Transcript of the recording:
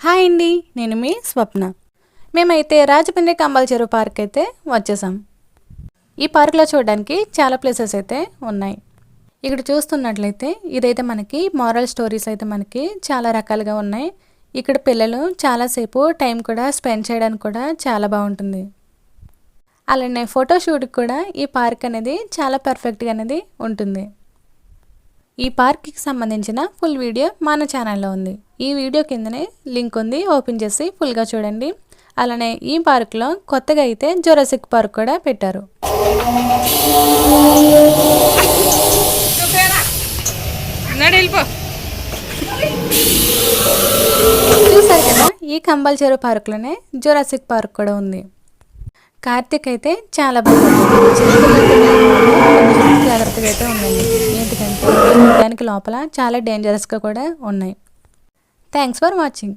Hi అండి, నేను మీ స్వప్న. మేమైతే రాజమండ్రి కంబాల చెరువు పార్క్ అయితే వచ్చేసాం. ఈ పార్క్లో చూడడానికి చాలా ప్లేసెస్ అయితే ఉన్నాయి. ఇక్కడ చూస్తున్నట్లయితే ఇదైతే మనకి మారల్ స్టోరీస్ అయితే మనకి చాలా రకాలుగా ఉన్నాయి. ఇక్కడ పిల్లలు చాలాసేపు టైం కూడా స్పెండ్ చేయడానికి కూడా చాలా బాగుంటుంది. అలానే ఫోటోషూట్కి కూడా ఈ పార్క్ అనేది చాలా పర్ఫెక్ట్గా అనేది ఉంటుంది. ఈ పార్క్కి సంబంధించిన ఫుల్ వీడియో మన ఛానల్లో ఉంది. ఈ వీడియో కిందనే లింక్ ఉంది, ఓపెన్ చేసి ఫుల్గా చూడండి. అలానే ఈ పార్క్లో కొత్తగా అయితే జురాసిక్ పార్క్ కూడా పెట్టారు. చూసారు కదా, ఈ కంబాల చెరువు పార్క్లోనే జురాసిక్ పార్క్ కూడా ఉంది. కార్తీక్ అయితే చాలా బాగుంది, జాగ్రత్తగా అయితే ఉందండి. ఎందుకంటే దానికి లోపల చాలా డేంజరస్గా కూడా ఉన్నాయి. Thanks for watching.